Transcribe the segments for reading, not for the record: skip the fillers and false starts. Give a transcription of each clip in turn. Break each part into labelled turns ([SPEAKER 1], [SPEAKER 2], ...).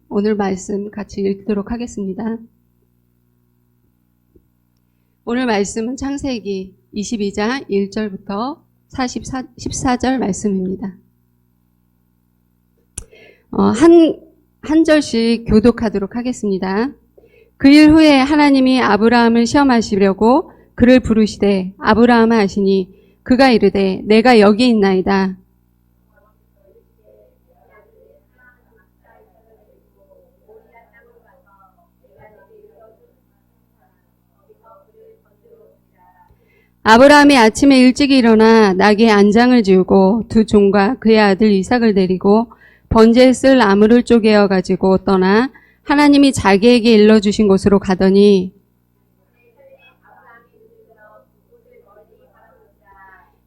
[SPEAKER 1] 오늘 말씀 같이 읽도록 하겠습니다. 오늘 말씀은 창세기 22장 1절부터 14절 말씀입니다. 한 절씩 교독하도록 하겠습니다. 그 일 후에 하나님이 아브라함을 시험하시려고 그를 부르시되 아브라함아 하시니 그가 이르되 내가 여기 있나이다. 아브라함이 아침에 일찍 일어나 나귀의 안장을 지우고 두 종과 그의 아들 이삭을 데리고 번제에 쓸 나무를 쪼개어 가지고 떠나 하나님이 자기에게 일러주신 곳으로 가더니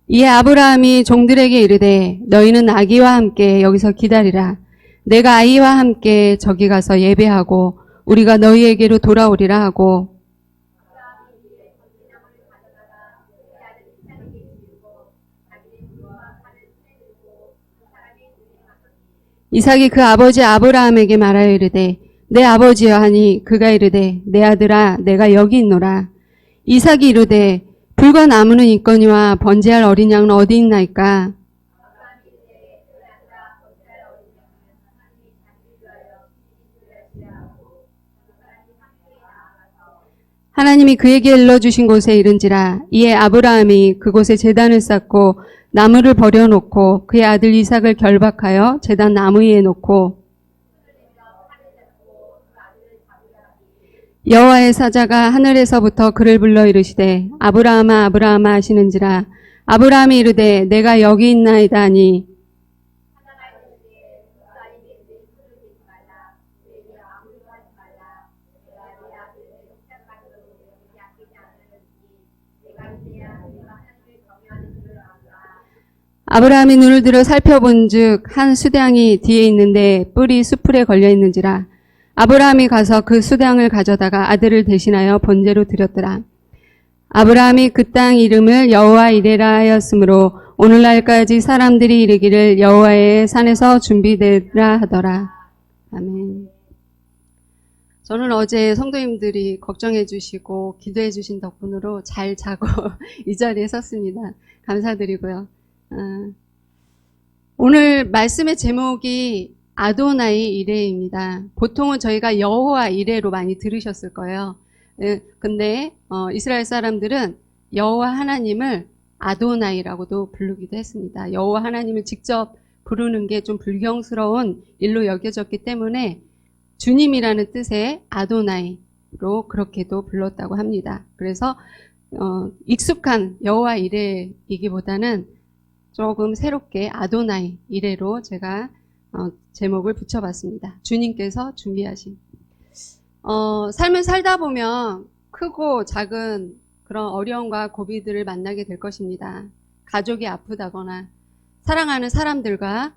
[SPEAKER 1] 이에 아브라함이 종들에게 이르되 너희는 나귀와 함께 여기서 기다리라. 내가 아이와 함께 저기 가서 예배하고 우리가 너희에게로 돌아오리라 하고 이삭이 그 아버지 아브라함에게 말하여 이르되 내 아버지여 하니 그가 이르되 내 아들아 내가 여기 있노라. 이삭이 이르되 불과 나무는 있거니와 번제할 어린 양은 어디 있나이까. 하나님이 그에게 일러주신 곳에 이른지라. 이에 아브라함이 그곳에 제단을 쌓고 나무를 버려놓고 그의 아들 이삭을 결박하여 제단 나무 위에 놓고 여호와의 사자가 하늘에서부터 그를 불러 이르시되 아브라함아 아브라함아 하시는지라. 아브라함이 이르되 내가 여기 있나이다 하니 아브라함이 눈을 들어 살펴본즉 한 수량이 뒤에 있는데 뿔이 수풀에 걸려 있는지라. 아브라함이 가서 그 수량을 가져다가 아들을 대신하여 번제로 드렸더라. 아브라함이 그 땅 이름을 여호와 이레라 하였으므로 오늘날까지 사람들이 이르기를 여호와의 산에서 준비되라 하더라. 아멘. 저는 어제 성도님들이 걱정해 주시고 기도해 주신 덕분으로 잘 자고 이 자리에 섰습니다. 감사드리고요. 오늘 말씀의 제목이 아도나이 이레입니다. 보통은 저희가 여호와 이레로 많이 들으셨을 거예요. 근데 이스라엘 사람들은 여호와 하나님을 아도나이라고도 부르기도 했습니다. 여호와 하나님을 직접 부르는 게 좀 불경스러운 일로 여겨졌기 때문에 주님이라는 뜻의 아도나이로 그렇게도 불렀다고 합니다. 그래서 익숙한 여호와 이레이기보다는 조금 새롭게 아도나이 이레로 제가 제목을 붙여봤습니다. 주님께서 준비하신. 삶을 살다 보면 크고 작은 그런 어려움과 고비들을 만나게 될 것입니다. 가족이 아프다거나 사랑하는 사람들과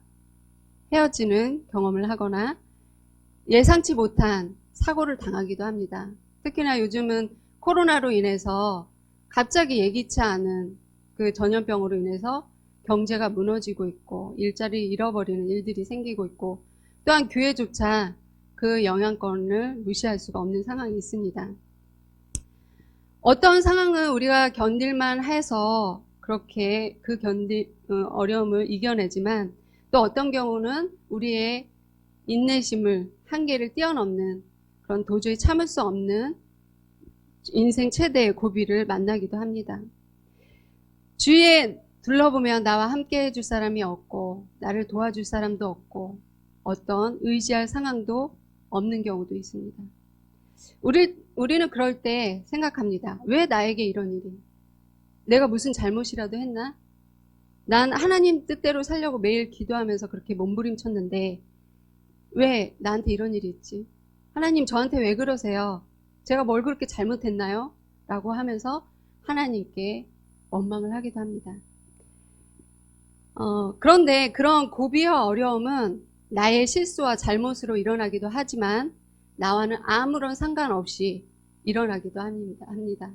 [SPEAKER 1] 헤어지는 경험을 하거나 예상치 못한 사고를 당하기도 합니다. 특히나 요즘은 코로나로 인해서 갑자기 예기치 않은 그 전염병으로 인해서 경제가 무너지고 있고 일자리를 잃어버리는 일들이 생기고 있고 또한 교회조차 그 영향권을 무시할 수가 없는 상황이 있습니다. 어떤 상황은 우리가 견딜만 해서 그렇게 그 어려움을 이겨내지만 또 어떤 경우는 우리의 인내심을 한계를 뛰어넘는 그런 도저히 참을 수 없는 인생 최대의 고비를 만나기도 합니다. 주위에 둘러보면 나와 함께 해줄 사람이 없고 나를 도와줄 사람도 없고 어떤 의지할 상황도 없는 경우도 있습니다. 우리는 그럴 때 생각합니다. 왜 나에게 이런 일이? 내가 무슨 잘못이라도 했나? 난 하나님 뜻대로 살려고 매일 기도하면서 그렇게 몸부림쳤는데 왜 나한테 이런 일이 있지? 하나님 저한테 왜 그러세요? 제가 뭘 그렇게 잘못했나요? 라고 하면서 하나님께 원망을 하기도 합니다. 그런데 그런 고비와 어려움은 나의 실수와 잘못으로 일어나기도 하지만 나와는 아무런 상관없이 일어나기도 합니다.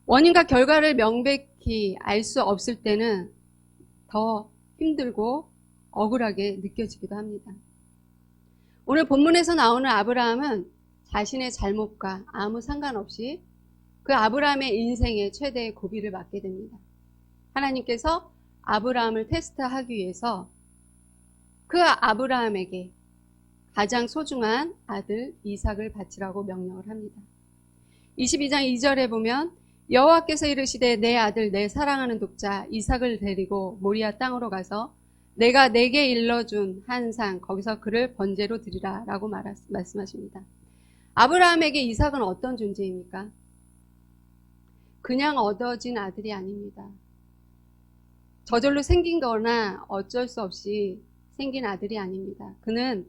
[SPEAKER 1] 원인과 결과를 명백히 알 수 없을 때는 더 힘들고 억울하게 느껴지기도 합니다. 오늘 본문에서 나오는 아브라함은 자신의 잘못과 아무 상관없이 그 아브라함의 인생의 최대의 고비를 맞게 됩니다. 하나님께서 아브라함을 테스트하기 위해서 그 아브라함에게 가장 소중한 아들 이삭을 바치라고 명령을 합니다. 22장 2절에 보면 여호와께서 이르시되 내 아들 내 사랑하는 독자 이삭을 데리고 모리아 땅으로 가서 내가 내게 일러준 한 상 거기서 그를 번제로 드리라 라고 말씀하십니다. 아브라함에게 이삭은 어떤 존재입니까? 그냥 얻어진 아들이 아닙니다. 저절로 생긴 거나 어쩔 수 없이 생긴 아들이 아닙니다. 그는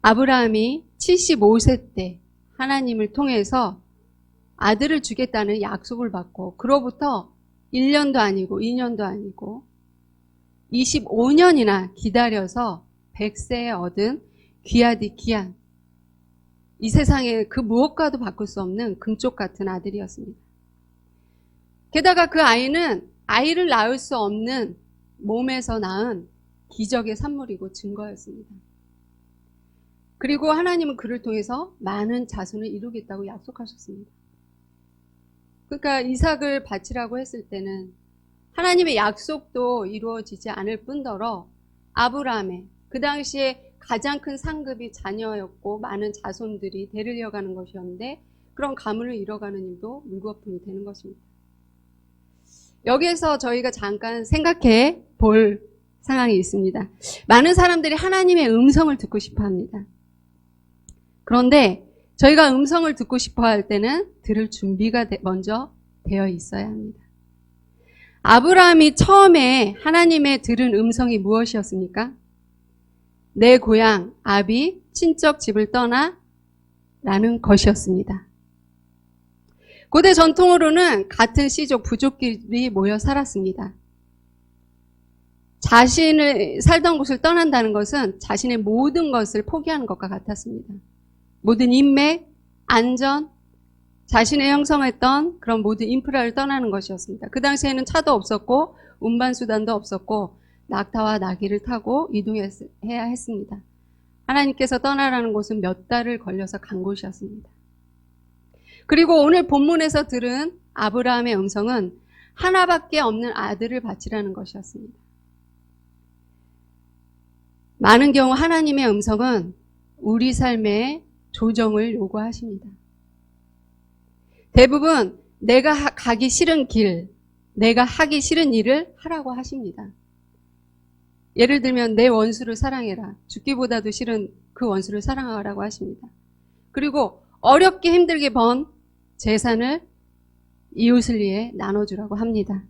[SPEAKER 1] 아브라함이 75세 때 하나님을 통해서 아들을 주겠다는 약속을 받고 그로부터 1년도 아니고 2년도 아니고 25년이나 기다려서 100세에 얻은 귀하디 귀한 이 세상에 그 무엇과도 바꿀 수 없는 금쪽 같은 아들이었습니다. 게다가 그 아이는 아이를 낳을 수 없는 몸에서 낳은 기적의 산물이고 증거였습니다. 그리고 하나님은 그를 통해서 많은 자손을 이루겠다고 약속하셨습니다. 그러니까 이삭을 바치라고 했을 때는 하나님의 약속도 이루어지지 않을 뿐더러 아브라함의 그 당시에 가장 큰 상급이 자녀였고 많은 자손들이 대를 이어가는 것이었는데 그런 가문을 이뤄가는 일도 물거품이 되는 것입니다. 여기에서 저희가 잠깐 생각해 볼 상황이 있습니다. 많은 사람들이 하나님의 음성을 듣고 싶어 합니다. 그런데 저희가 음성을 듣고 싶어 할 때는 들을 준비가 먼저 되어 있어야 합니다. 아브라함이 처음에 하나님의 들은 음성이 무엇이었습니까? 내 고향 아비 친척 집을 떠나 라는 것이었습니다. 고대 전통으로는 같은 씨족 부족끼리 모여 살았습니다. 자신을 살던 곳을 떠난다는 것은 자신의 모든 것을 포기하는 것과 같았습니다. 모든 인맥, 안전, 자신의 형성했던 그런 모든 인프라를 떠나는 것이었습니다. 그 당시에는 차도 없었고 운반수단도 없었고 낙타와 나귀를 타고 이동해야 했습니다. 하나님께서 떠나라는 곳은 몇 달을 걸려서 간 곳이었습니다. 그리고 오늘 본문에서 들은 아브라함의 음성은 하나밖에 없는 아들을 바치라는 것이었습니다. 많은 경우 하나님의 음성은 우리 삶의 조정을 요구하십니다. 대부분 내가 가기 싫은 길, 내가 하기 싫은 일을 하라고 하십니다. 예를 들면 내 원수를 사랑해라. 죽기보다도 싫은 그 원수를 사랑하라고 하십니다. 그리고 어렵게 힘들게 번 재산을 이웃을 위해 나눠주라고 합니다.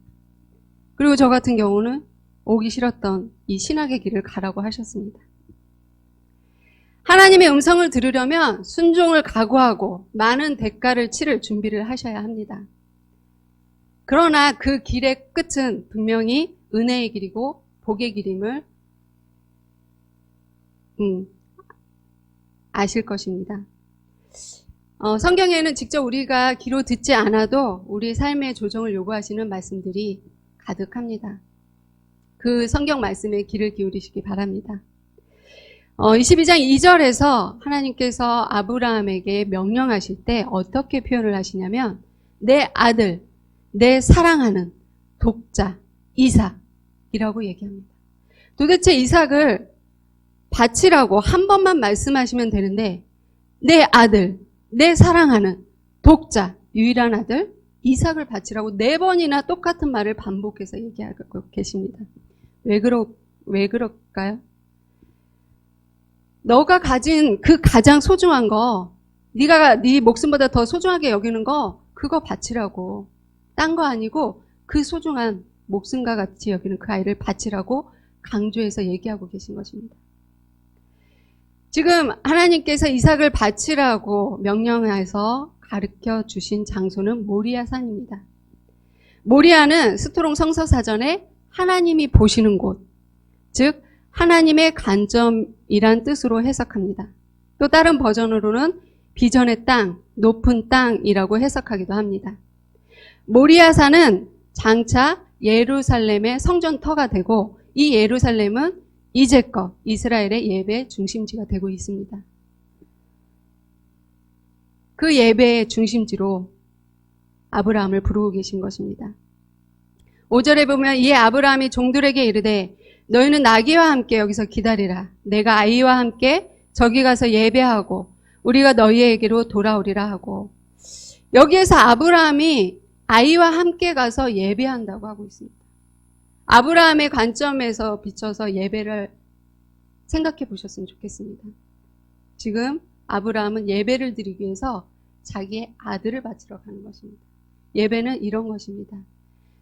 [SPEAKER 1] 그리고 저 같은 경우는 오기 싫었던 이 신학의 길을 가라고 하셨습니다. 하나님의 음성을 들으려면 순종을 각오하고 많은 대가를 치를 준비를 하셔야 합니다. 그러나 그 길의 끝은 분명히 은혜의 길이고 복의 길임을 아실 것입니다. 성경에는 직접 우리가 귀로 듣지 않아도 우리 삶의 조정을 요구하시는 말씀들이 가득합니다. 그 성경 말씀에 귀를 기울이시기 바랍니다. 22장 2절에서 하나님께서 아브라함에게 명령하실 때 어떻게 표현을 하시냐면 내 아들, 내 사랑하는 독자 이삭이라고 얘기합니다. 도대체 이삭을 바치라고 한 번만 말씀하시면 되는데 내 아들, 내 사랑하는 독자, 유일한 아들 이삭을 바치라고 4번이나 똑같은 말을 반복해서 얘기하고 계십니다. 왜 그럴까요? 너가 가진 그 가장 소중한 거, 네가 네 목숨보다 더 소중하게 여기는 거, 그거 바치라고. 딴 거 아니고 그 소중한 목숨과 같이 여기는 그 아이를 바치라고 강조해서 얘기하고 계신 것입니다. 지금 하나님께서 이삭을 바치라고 명령해서 가르쳐 주신 장소는 모리아 산입니다. 모리아는 스트롱 성서사전에 하나님이 보시는 곳, 즉 하나님의 관점이란 뜻으로 해석합니다. 또 다른 버전으로는 비전의 땅, 높은 땅이라고 해석하기도 합니다. 모리아산은 장차 예루살렘의 성전터가 되고 이 예루살렘은 이제껏 이스라엘의 예배 중심지가 되고 있습니다. 그 예배의 중심지로 아브라함을 부르고 계신 것입니다. 5절에 보면 이에 아브라함이 종들에게 이르되 너희는 나귀와 함께 여기서 기다리라. 내가 아이와 함께 저기 가서 예배하고 우리가 너희에게로 돌아오리라 하고, 여기에서 아브라함이 아이와 함께 가서 예배한다고 하고 있습니다. 아브라함의 관점에서 비춰서 예배를 생각해 보셨으면 좋겠습니다. 지금 아브라함은 예배를 드리기 위해서 자기의 아들을 바치러 가는 것입니다. 예배는 이런 것입니다.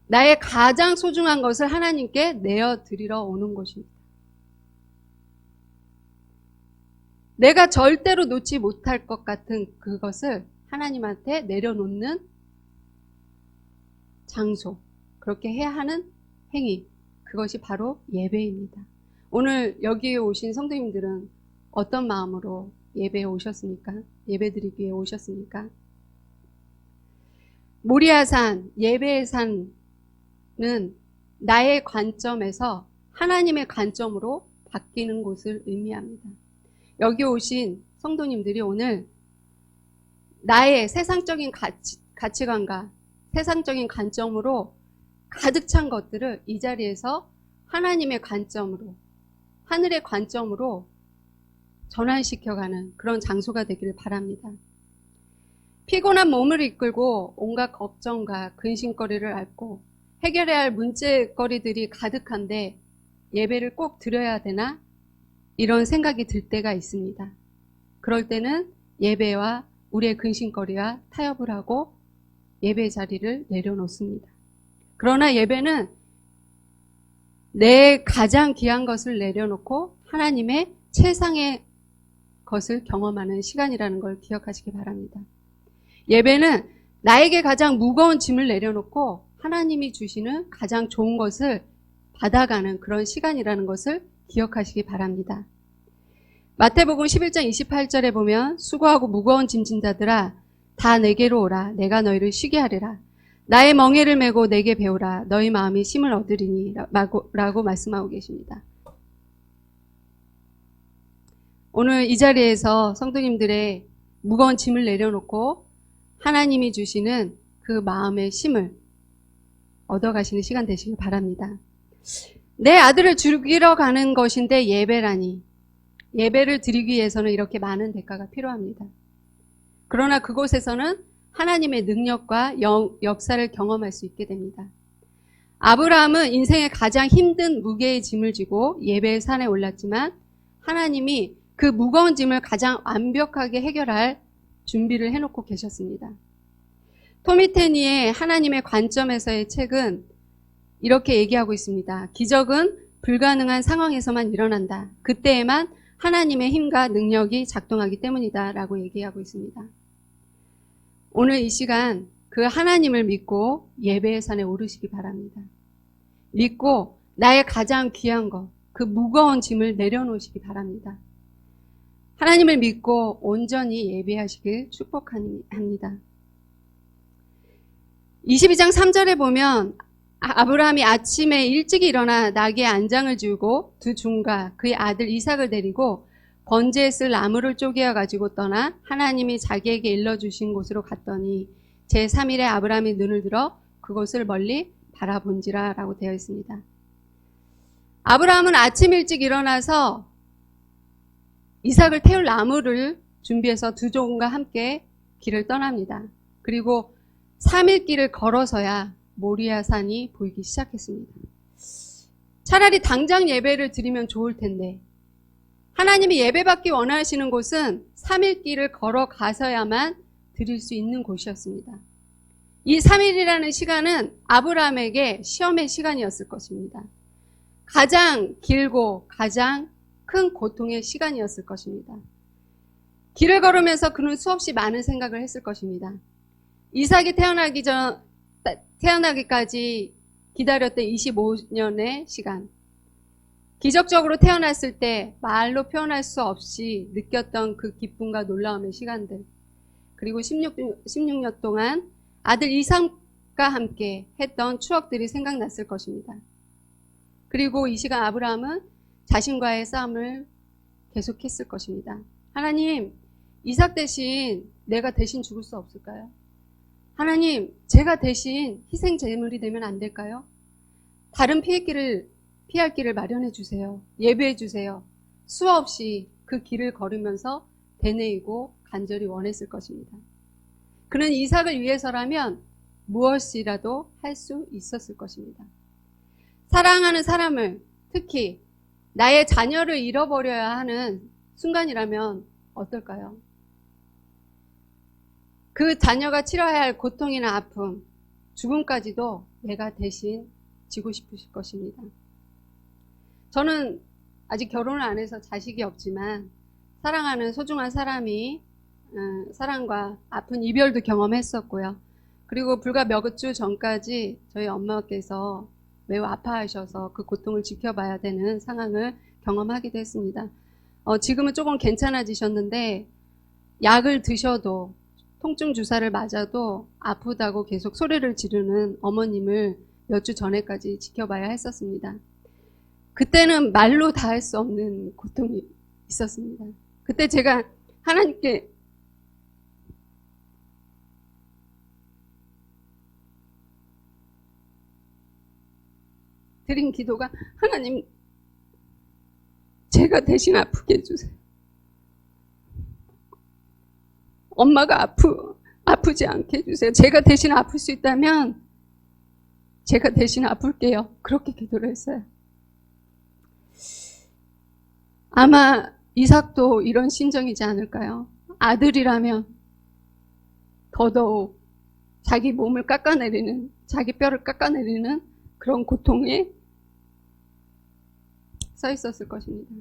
[SPEAKER 1] 나의 가장 소중한 것을 하나님께 내어 드리러 오는 것입니다. 내가 절대로 놓지 못할 것 같은 그것을 하나님한테 내려놓는 장소, 그렇게 해야 하는 행위, 그것이 바로 예배입니다. 오늘 여기에 오신 성도님들은 어떤 마음으로 예배에 오셨습니까? 예배 드리기 위해 오셨습니까? 모리아산, 예배의 산은 나의 관점에서 하나님의 관점으로 바뀌는 곳을 의미합니다. 여기 오신 성도님들이 오늘 나의 세상적인 가치관과 세상적인 관점으로 가득 찬 것들을 이 자리에서 하나님의 관점으로, 하늘의 관점으로 전환시켜가는 그런 장소가 되기를 바랍니다. 피곤한 몸을 이끌고 온갖 걱정과 근심거리를 앓고 해결해야 할 문제거리들이 가득한데 예배를 꼭 드려야 되나? 이런 생각이 들 때가 있습니다. 그럴 때는 예배와 우리의 근심거리와 타협을 하고 예배 자리를 내려놓습니다. 그러나 예배는 내 가장 귀한 것을 내려놓고 하나님의 최상의 것을 경험하는 시간이라는 걸 기억하시기 바랍니다. 예배는 나에게 가장 무거운 짐을 내려놓고 하나님이 주시는 가장 좋은 것을 받아가는 그런 시간이라는 것을 기억하시기 바랍니다. 마태복음 11장 28절에 보면 수고하고 무거운 짐진 자들아 다 내게로 오라. 내가 너희를 쉬게 하리라. 나의 멍에를 메고 내게 배우라. 너희 마음이 쉼을 얻으리니 라고 말씀하고 계십니다. 오늘 이 자리에서 성도님들의 무거운 짐을 내려놓고 하나님이 주시는 그 마음의 쉼을 얻어가시는 시간 되시길 바랍니다. 내 아들을 죽이러 가는 것인데 예배라니. 예배를 드리기 위해서는 이렇게 많은 대가가 필요합니다. 그러나 그곳에서는 하나님의 능력과 역사를 경험할 수 있게 됩니다. 아브라함은 인생의 가장 힘든 무게의 짐을 지고 예배의 산에 올랐지만 하나님이 그 무거운 짐을 가장 완벽하게 해결할 준비를 해놓고 계셨습니다. 토미 테니의 하나님의 관점에서의 책은 이렇게 얘기하고 있습니다. 기적은 불가능한 상황에서만 일어난다. 그때에만 하나님의 힘과 능력이 작동하기 때문이다 라고 얘기하고 있습니다. 오늘 이 시간 그 하나님을 믿고 예배의 산에 오르시기 바랍니다. 믿고 나의 가장 귀한 것, 그 무거운 짐을 내려놓으시기 바랍니다. 하나님을 믿고 온전히 예배하시길 축복합니다. 22장 3절에 보면 아브라함이 아침에 일찍 일어나 나귀의 안장을 지우고 두 종과 그의 아들 이삭을 데리고 번제에 쓸 나무를 쪼개어 가지고 떠나 하나님이 자기에게 일러주신 곳으로 갔더니 제3일에 아브라함이 눈을 들어 그곳을 멀리 바라본지라 라고 되어 있습니다. 아브라함은 아침 일찍 일어나서 이삭을 태울 나무를 준비해서 두 종과 함께 길을 떠납니다. 그리고 3일 길을 걸어서야 모리아 산이 보이기 시작했습니다. 차라리 당장 예배를 드리면 좋을 텐데 하나님이 예배받기 원하시는 곳은 3일 길을 걸어가서야만 드릴 수 있는 곳이었습니다. 이 3일이라는 시간은 아브라함에게 시험의 시간이었을 것입니다. 가장 길고 가장 큰 고통의 시간이었을 것입니다. 길을 걸으면서 그는 수없이 많은 생각을 했을 것입니다. 이삭이 태어나기까지 기다렸던 25년의 시간, 기적적으로 태어났을 때 말로 표현할 수 없이 느꼈던 그 기쁨과 놀라움의 시간들, 그리고 16년 동안 아들 이삭과 함께 했던 추억들이 생각났을 것입니다. 그리고 이 시간 아브라함은 자신과의 싸움을 계속했을 것입니다. 하나님, 이삭 대신 내가 대신 죽을 수 없을까요? 하나님, 제가 대신 희생 제물이 되면 안 될까요? 다른 피할 길을 마련해 주세요. 예배해 주세요. 수없이 그 길을 걸으면서 되뇌이고 간절히 원했을 것입니다. 그는 이삭을 위해서라면 무엇이라도 할 수 있었을 것입니다. 사랑하는 사람을, 특히 나의 자녀를 잃어버려야 하는 순간이라면 어떨까요? 그 자녀가 치러야 할 고통이나 아픔, 죽음까지도 내가 대신 지고 싶으실 것입니다. 저는 아직 결혼을 안 해서 자식이 없지만 사랑하는 소중한 사람이 사랑과 아픈 이별도 경험했었고요. 그리고 불과 몇 주 전까지 저희 엄마께서 매우 아파하셔서 그 고통을 지켜봐야 되는 상황을 경험하기도 했습니다. 지금은 조금 괜찮아지셨는데 약을 드셔도 통증 주사를 맞아도 아프다고 계속 소리를 지르는 어머님을 몇 주 전에까지 지켜봐야 했었습니다. 그때는 말로 다 할 수 없는 고통이 있었습니다. 그때 제가 하나님께 드린 기도가, 하나님, 제가 대신 아프게 해주세요. 엄마가 아프지 않게 해주세요. 제가 대신 아플 수 있다면 제가 대신 아플게요. 그렇게 기도를 했어요. 아마 이삭도 이런 심정이지 않을까요? 아들이라면 더더욱 자기 몸을 깎아내리는, 자기 뼈를 깎아내리는 그런 고통에 서 있었을 것입니다.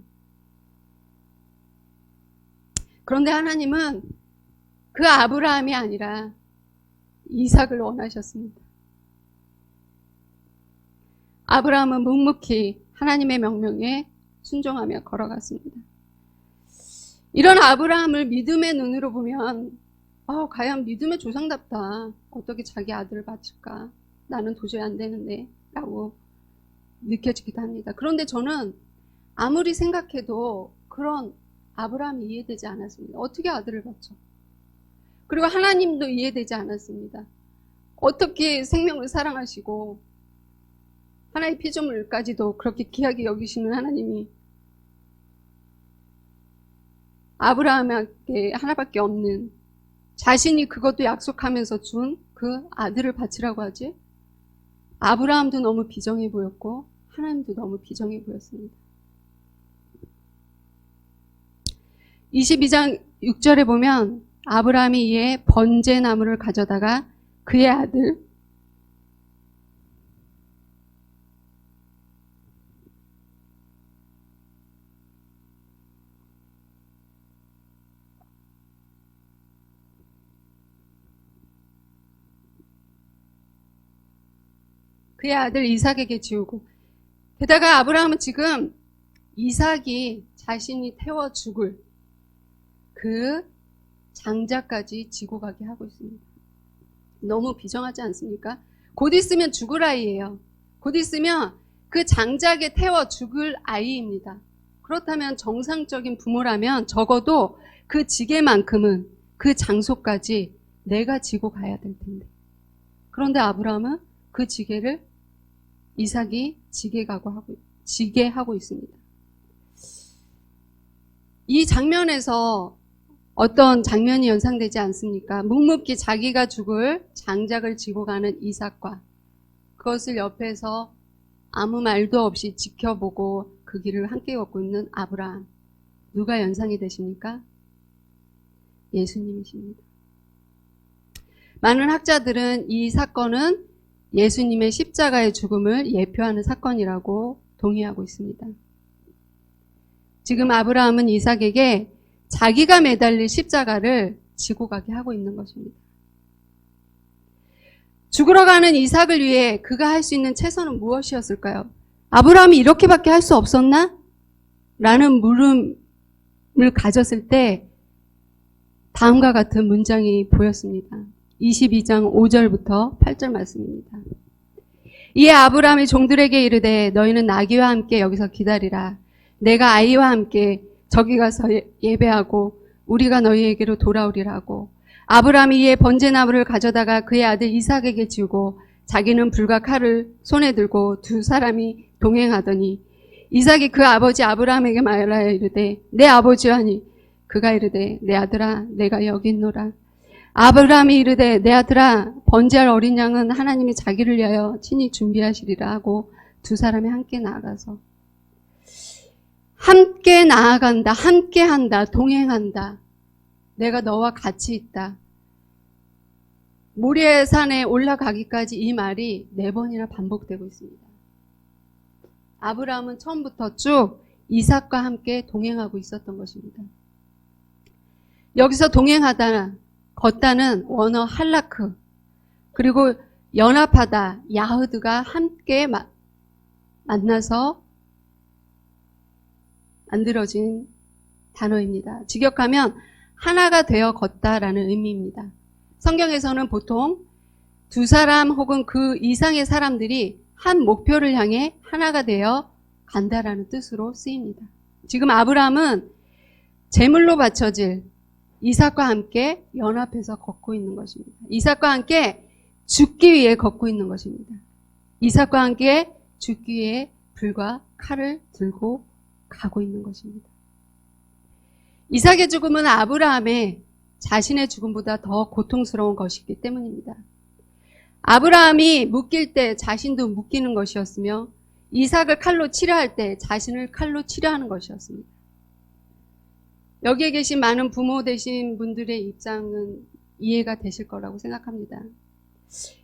[SPEAKER 1] 그런데 하나님은 그 아브라함이 아니라 이삭을 원하셨습니다. 아브라함은 묵묵히 하나님의 명령에 순종하며 걸어갔습니다. 이런 아브라함을 믿음의 눈으로 보면 과연 믿음의 조상답다. 어떻게 자기 아들을 바칠까? 나는 도저히 안 되는데 라고 느껴지기도 합니다. 그런데 저는 아무리 생각해도 그런 아브라함이 이해되지 않았습니다. 어떻게 아들을 바쳐? 그리고 하나님도 이해되지 않았습니다. 어떻게 생명을 사랑하시고 하나의 피조물까지도 그렇게 귀하게 여기시는 하나님이 아브라함에게 하나밖에 없는, 자신이 그것도 약속하면서 준 그 아들을 바치라고 하지? 아브라함도 너무 비정해 보였고 하나님도 너무 비정해 보였습니다. 22장 6절에 보면 아브라함이 이에 번제나무를 가져다가 그의 아들 이삭에게 지우고, 게다가 아브라함은 지금 이삭이 자신이 태워 죽을 그 장자까지 지고 가게 하고 있습니다. 너무 비정하지 않습니까? 곧 있으면 죽을 아이예요. 곧 있으면 그 장자에게 태워 죽을 아이입니다. 그렇다면 정상적인 부모라면 적어도 그 지게만큼은 그 장소까지 내가 지고 가야 될 텐데. 그런데 아브라함은 그 지게를 이삭이 지게 하고 있습니다. 이 장면에서 어떤 장면이 연상되지 않습니까? 묵묵히 자기가 죽을 장작을 지고 가는 이삭과 그것을 옆에서 아무 말도 없이 지켜보고 그 길을 함께 걷고 있는 아브라함. 누가 연상이 되십니까? 예수님이십니다. 많은 학자들은 이 사건은 예수님의 십자가의 죽음을 예표하는 사건이라고 동의하고 있습니다. 지금 아브라함은 이삭에게 자기가 매달릴 십자가를 지고 가게 하고 있는 것입니다. 죽으러 가는 이삭을 위해 그가 할 수 있는 최선은 무엇이었을까요? 아브라함이 이렇게밖에 할 수 없었나? 라는 물음을 가졌을 때 다음과 같은 문장이 보였습니다. 22장 5절부터 8절 말씀입니다. 이에 아브라함이 종들에게 이르되 너희는 나귀와 함께 여기서 기다리라. 내가 아이와 함께 저기 가서 예배하고 우리가 너희에게로 돌아오리라고. 아브라함이 이에 번제나무를 가져다가 그의 아들 이삭에게 주고 자기는 불과 칼을 손에 들고 두 사람이 동행하더니 이삭이 그 아버지 아브라함에게 말하여 이르되 내 아버지여 하니 그가 이르되 내 아들아 내가 여기 있노라. 아브라함이 이르되 내 아들아 번제할 어린 양은 하나님이 자기를 위하여 친히 준비하시리라 하고 두 사람이 함께 나아가서 함께 나아간다, 함께 한다, 동행한다. 내가 너와 같이 있다. 모리아 산에 올라가기까지 이 말이 4번이나 반복되고 있습니다. 아브라함은 처음부터 쭉 이삭과 함께 동행하고 있었던 것입니다. 여기서 동행하다, 걷다는 원어 할라크, 그리고 연합하다, 야흐드가 함께 만나서 만들어진 단어입니다. 직역하면 하나가 되어 걷다라는 의미입니다. 성경에서는 보통 두 사람 혹은 그 이상의 사람들이 한 목표를 향해 하나가 되어 간다라는 뜻으로 쓰입니다. 지금 아브라함은 제물로 바쳐질 이삭과 함께 연합해서 걷고 있는 것입니다. 이삭과 함께 죽기 위해 걷고 있는 것입니다. 이삭과 함께 죽기 위해 불과 칼을 들고 가고 있는 것입니다. 이삭의 죽음은 아브라함의 자신의 죽음보다 더 고통스러운 것이기 때문입니다. 아브라함이 묶일 때 자신도 묶이는 것이었으며 이삭을 칼로 치려할 때 자신을 칼로 치려하는 것이었습니다. 여기에 계신 많은 부모 되신 분들의 입장은 이해가 되실 거라고 생각합니다.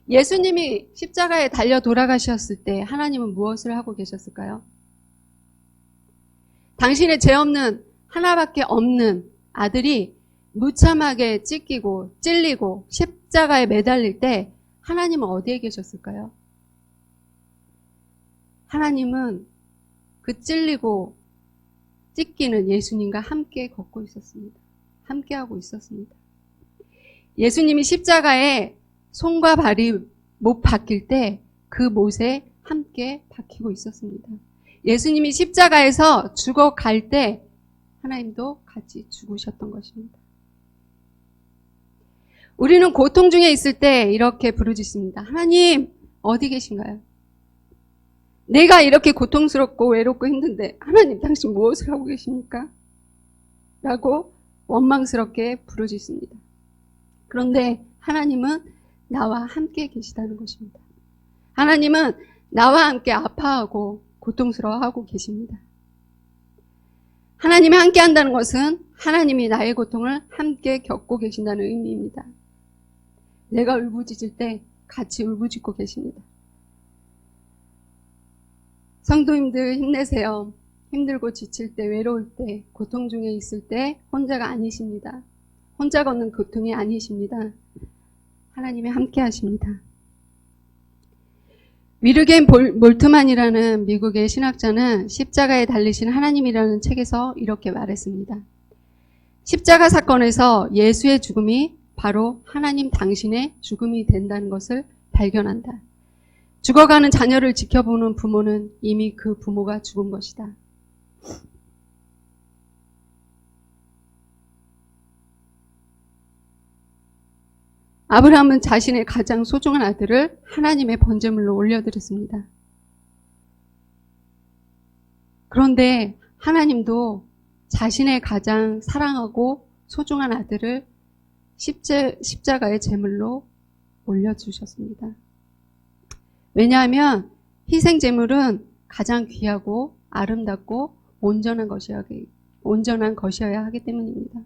[SPEAKER 1] 예수님이 십자가에 달려 돌아가셨을 때 하나님은 무엇을 하고 계셨을까요? 당신의 죄 없는 하나밖에 없는 아들이 무참하게 찢기고 찔리고 십자가에 매달릴 때 하나님은 어디에 계셨을까요? 하나님은 그 찔리고 찢기는 예수님과 함께 걷고 있었습니다. 함께하고 있었습니다. 예수님이 십자가에 손과 발이 못 박힐 때 그 못에 함께 박히고 있었습니다. 예수님이 십자가에서 죽어갈 때 하나님도 같이 죽으셨던 것입니다. 우리는 고통 중에 있을 때 이렇게 부르짖습니다. 하나님 어디 계신가요? 내가 이렇게 고통스럽고 외롭고 힘든데 하나님 당신 무엇을 하고 계십니까? 라고 원망스럽게 부르짖습니다. 그런데 하나님은 나와 함께 계시다는 것입니다. 하나님은 나와 함께 아파하고 고통스러워하고 계십니다. 하나님이 함께 한다는 것은 하나님이 나의 고통을 함께 겪고 계신다는 의미입니다. 내가 울부짖을 때 같이 울부짖고 계십니다. 성도님들 힘내세요. 힘들고 지칠 때, 외로울 때, 고통 중에 있을 때 혼자가 아니십니다. 혼자 걷는 고통이 아니십니다. 하나님이 함께 하십니다. 위르겐 몰트만이라는 미국의 신학자는 십자가에 달리신 하나님이라는 책에서 이렇게 말했습니다. 십자가 사건에서 예수의 죽음이 바로 하나님 당신의 죽음이 된다는 것을 발견한다. 죽어가는 자녀를 지켜보는 부모는 이미 그 부모가 죽은 것이다. 아브라함은 자신의 가장 소중한 아들을 하나님의 번제물로 올려드렸습니다. 그런데 하나님도 자신의 가장 사랑하고 소중한 아들을 십자가의 제물로 올려주셨습니다. 왜냐하면 희생 제물은 가장 귀하고 아름답고 온전한 것이어야 하기 때문입니다.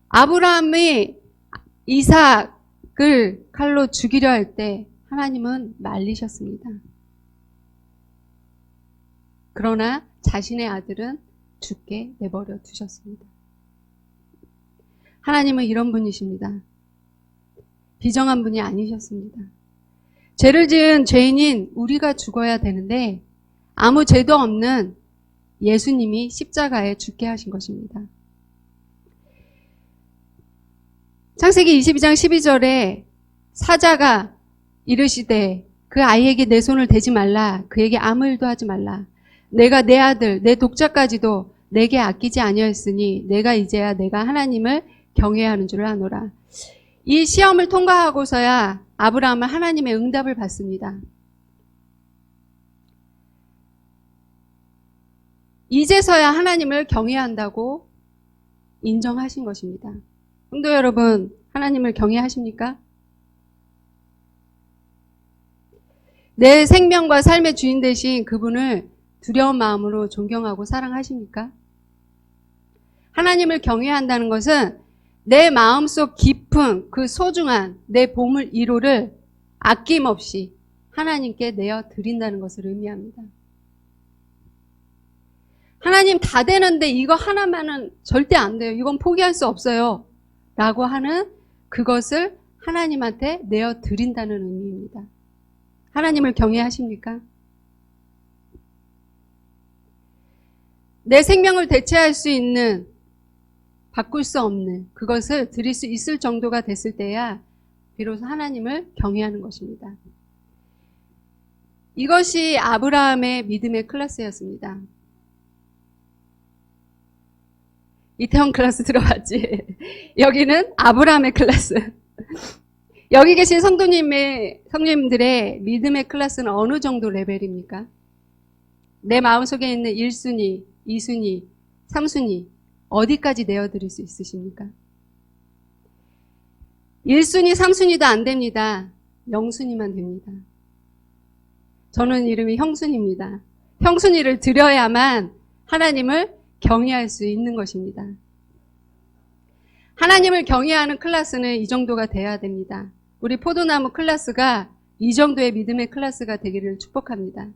[SPEAKER 1] 아브라함이 이삭을 칼로 죽이려 할 때 하나님은 말리셨습니다. 그러나 자신의 아들은 죽게 내버려 두셨습니다. 하나님은 이런 분이십니다. 비정한 분이 아니셨습니다. 죄를 지은 죄인인 우리가 죽어야 되는데 아무 죄도 없는 예수님이 십자가에 죽게 하신 것입니다. 창세기 22장 12절에 사자가 이르시되 그 아이에게 내 손을 대지 말라, 그에게 아무 일도 하지 말라. 내가 내 아들, 내 독자까지도 내게 아끼지 아니하였으니 내가 이제야 내가 하나님을 경외해야 하는 줄 아노라. 이 시험을 통과하고서야 아브라함은 하나님의 응답을 받습니다. 이제서야 하나님을 경외한다고 인정하신 것입니다. 성도 여러분, 하나님을 경외하십니까? 내 생명과 삶의 주인 되신 그분을 두려운 마음으로 존경하고 사랑하십니까? 하나님을 경외한다는 것은 내 마음속 깊은 그 소중한 내 보물 1호를 아낌없이 하나님께 내어 드린다는 것을 의미합니다. 하나님 다 되는데 이거 하나만은 절대 안 돼요. 이건 포기할 수 없어요. 라고 하는 그것을 하나님한테 내어 드린다는 의미입니다. 하나님을 경외하십니까? 내 생명을 대체할 수 있는, 바꿀 수 없는 그것을 드릴 수 있을 정도가 됐을 때야 비로소 하나님을 경외하는 것입니다. 이것이 아브라함의 믿음의 클래스였습니다. 이태원 클래스 들어봤지? 여기는 아브라함의 클래스. 여기 계신 성도님들의 믿음의 클래스는 어느 정도 레벨입니까? 내 마음속에 있는 1순위, 2순위, 3순위 어디까지 내어드릴 수 있으십니까? 1순위, 3순위도 안 됩니다. 0순위만 됩니다. 저는 이름이 형순입니다. 형순위를 드려야만 하나님을 경외할 수 있는 것입니다. 하나님을 경외하는 클래스는 이 정도가 돼야 됩니다. 우리 포도나무 클래스가 이 정도의 믿음의 클래스가 되기를 축복합니다.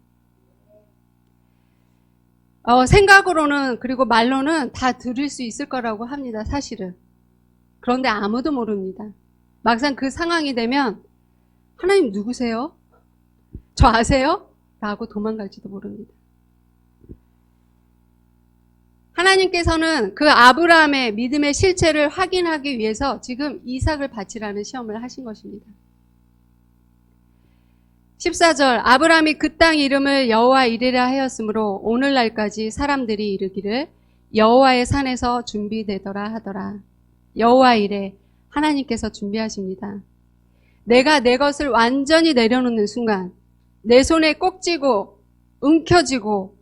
[SPEAKER 1] 생각으로는 그리고 말로는 다 들을 수 있을 거라고 합니다. 사실은. 그런데 아무도 모릅니다. 막상 그 상황이 되면 하나님 누구세요? 저 아세요? 라고 도망갈지도 모릅니다. 하나님께서는 그 아브라함의 믿음의 실체를 확인하기 위해서 지금 이삭을 바치라는 시험을 하신 것입니다. 14절 아브라함이 그 땅 이름을 여호와 이레라 하였으므로 오늘날까지 사람들이 이르기를 여호와의 산에서 준비되더라 하더라. 여호와 이레 하나님께서 준비하십니다. 내가 내 것을 완전히 내려놓는 순간 내 손에 꼭 쥐고 움켜쥐고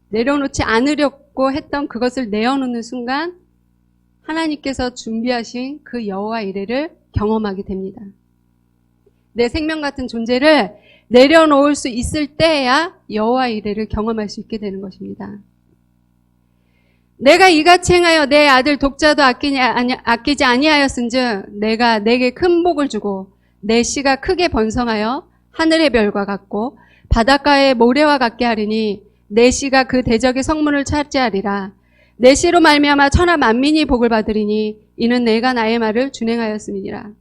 [SPEAKER 1] 내려놓지 않으려고 했던 그것을 내어놓는 순간 하나님께서 준비하신 그 여호와 이레를 경험하게 됩니다. 내 생명 같은 존재를 내려놓을 수 있을 때야 여호와 이레를 경험할 수 있게 되는 것입니다. 내가 이같이 행하여 내 아들 독자도 아끼지 아니하였은즉 내가 내게 큰 복을 주고 내 씨가 크게 번성하여 하늘의 별과 같고 바닷가의 모래와 같게 하리니 내 씨가 그 대적의 성문을 차지하리라. 내 씨로 말미암아 천하 만민이 복을 받으리니 이는 내가 나의 말을 준행하였음이니라.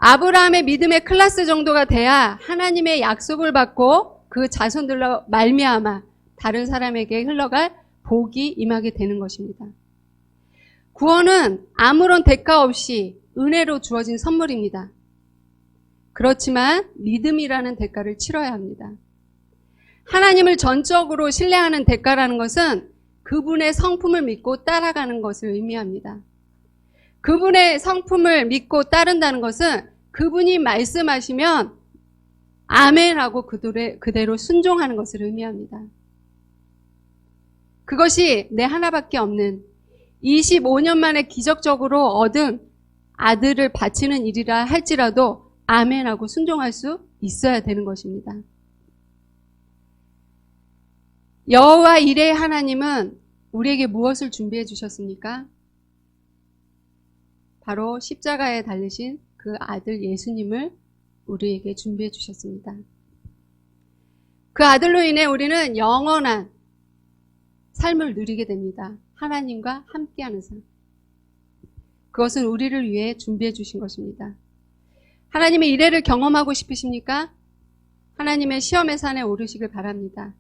[SPEAKER 1] 아브라함의 믿음의 클래스 정도가 돼야 하나님의 약속을 받고 그 자손들로 말미암아 다른 사람에게 흘러갈 복이 임하게 되는 것입니다. 구원은 아무런 대가 없이 은혜로 주어진 선물입니다. 그렇지만 믿음이라는 대가를 치러야 합니다. 하나님을 전적으로 신뢰하는 대가라는 것은 그분의 성품을 믿고 따라가는 것을 의미합니다. 그분의 성품을 믿고 따른다는 것은 그분이 말씀하시면 아멘하고 그대로 순종하는 것을 의미합니다. 그것이 내 하나밖에 없는 25년 만에 기적적으로 얻은 아들을 바치는 일이라 할지라도 아멘하고 순종할 수 있어야 되는 것입니다. 여호와 이레의 하나님은 우리에게 무엇을 준비해 주셨습니까? 바로 십자가에 달리신 그 아들 예수님을 우리에게 준비해 주셨습니다. 그 아들로 인해 우리는 영원한 삶을 누리게 됩니다. 하나님과 함께하는 삶. 그것은 우리를 위해 준비해 주신 것입니다. 하나님의 이레를 경험하고 싶으십니까? 하나님의 시험의 산에 오르시길 바랍니다.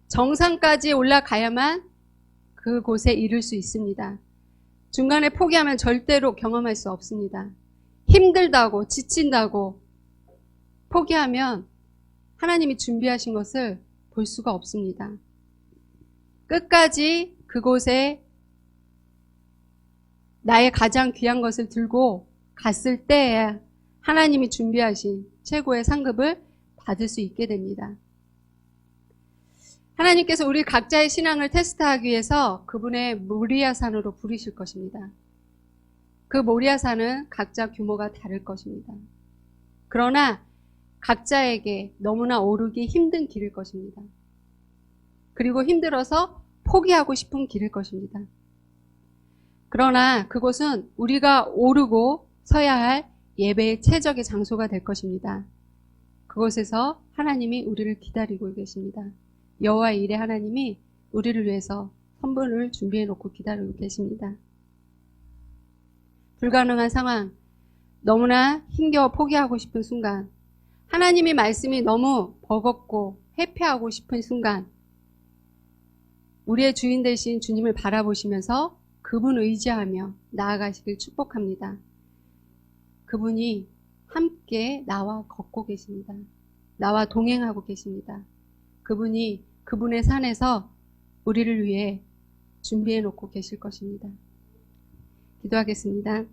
[SPEAKER 1] 정상까지 올라가야만 그곳에 이를 수 있습니다. 중간에 포기하면 절대로 경험할 수 없습니다. 힘들다고 지친다고 포기하면 하나님이 준비하신 것을 볼 수가 없습니다. 끝까지 그곳에 나의 가장 귀한 것을 들고 갔을 때에 하나님이 준비하신 최고의 상급을 받을 수 있게 됩니다. 하나님께서 우리 각자의 신앙을 테스트하기 위해서 그분의 모리아산으로 부르실 것입니다. 그 모리아산은 각자 규모가 다를 것입니다. 그러나 각자에게 너무나 오르기 힘든 길일 것입니다. 그리고 힘들어서 포기하고 싶은 길일 것입니다. 그러나 그곳은 우리가 오르고 서야 할 예배의 최적의 장소가 될 것입니다. 그곳에서 하나님이 우리를 기다리고 계십니다. 여호와 일의 하나님이 우리를 위해서 선물을 준비해 놓고 기다리고 계십니다. 불가능한 상황, 너무나 힘겨워 포기하고 싶은 순간, 하나님의 말씀이 너무 버겁고 회피하고 싶은 순간, 우리의 주인 되신 주님을 바라보시면서 그분을 의지하며 나아가시길 축복합니다. 그분이 함께 나와 걷고 계십니다. 나와 동행하고 계십니다. 그분이 그분의 산에서 우리를 위해 준비해 놓고 계실 것입니다. 기도하겠습니다.